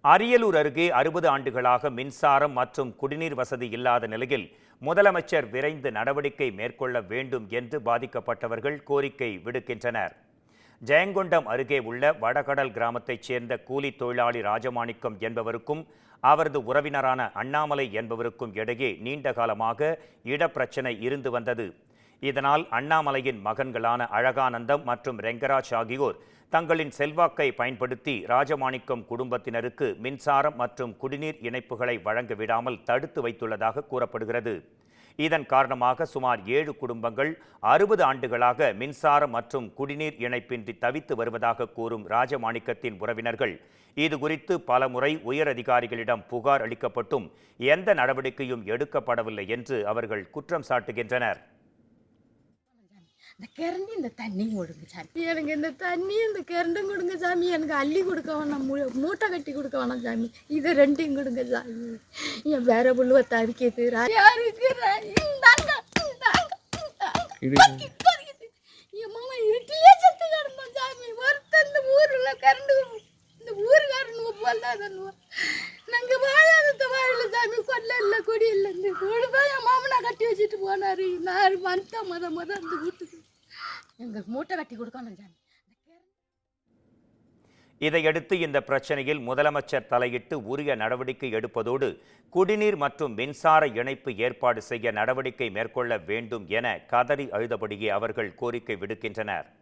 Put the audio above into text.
அரியலூர் அருகே 60 ஆண்டுகளாக மின்சாரம் மற்றும் குடிநீர் வசதி இல்லாத நிலையில் முதலமைச்சர் விரைந்து நடவடிக்கை மேற்கொள்ள வேண்டும் என்று பாதிக்கப்பட்டவர்கள் கோரிக்கை விடுக்கின்றனர். ஜெயங்கொண்டம் அருகே உள்ள வடகடல் கிராமத்தைச் சேர்ந்த கூலி தொழிலாளி ராஜமாணிக்கம் என்பவருக்கும் அவரது உறவினரான அண்ணாமலை என்பவருக்கும் இடையே நீண்ட காலமாக இடப்பிரச்சனை இருந்து வந்தது. இதனால் அண்ணாமலையின் மகன்களான அழகானந்தம் மற்றும் ரெங்கராஜ் ஆகியோர் தங்களின் செல்வாக்கை பயன்படுத்தி ராஜமாணிக்கம் குடும்பத்தினருக்கு மின்சாரம் மற்றும் குடிநீர் இணைப்புகளை வழங்க விடாமல் தடுத்து வைத்துள்ளதாக கூறப்படுகிறது. இதன் காரணமாக சுமார் 7 குடும்பங்கள் 60 ஆண்டுகளாக மின்சாரம் மற்றும் குடிநீர் இணைப்பின்றி தவித்து வருவதாக கூறும் ராஜமாணிக்கத்தின் உறவினர்கள் இதுகுறித்து பலமுறை உயர் அதிகாரிகளிடம் புகார் அளிக்கப்பட்டும் எந்த நடவடிக்கையும் எடுக்கப்படவில்லை என்று அவர்கள் குற்றம் சாட்டுகின்றனர். இந்த கரண்டி இந்த தண்ணியும் கொடுங்க சாமி, எனக்கு இந்த தண்ணியும் இந்த கரண்டும் கொடுங்க சாமி, எனக்கு அள்ளி கொடுக்க வேணாம், மூட்டை கட்டி கொடுக்க வேணாம் சாமி, இதை ரெண்டையும் கொடுங்க சாமி. என் வேற புள்ளுவ தவிக்கிறது என் மாமா இருட்டிலே செத்து கிடந்தோம் சாமி. ஒருத்தர் இந்த ஊர்ல கரண்டு இந்த ஊருக்காரனுவ போல நாங்க வாழாத வாழல சாமி, கொல்ல இல்லை கொடி இல்லை, இந்த வீடு தான் என் மாமனா கட்டி வச்சுட்டு போனாரு. நான் வந்தேன் முத அந்த வீட்டுக்கு எங்களுக்கு மூட்டை கட்டி கொடுக்கணும் சாமி. இதையடுத்து இந்த பிரச்சனையில் முதலமைச்சர் தலையிட்டு உரிய நடவடிக்கை எடுப்பதோடு குடிநீர் மற்றும் மின்சார இணைப்பு ஏற்பாடு செய்ய நடவடிக்கை மேற்கொள்ள வேண்டும் என கதறி அழுதபடியே அவர்கள் கோரிக்கை விடுக்கின்றனர்.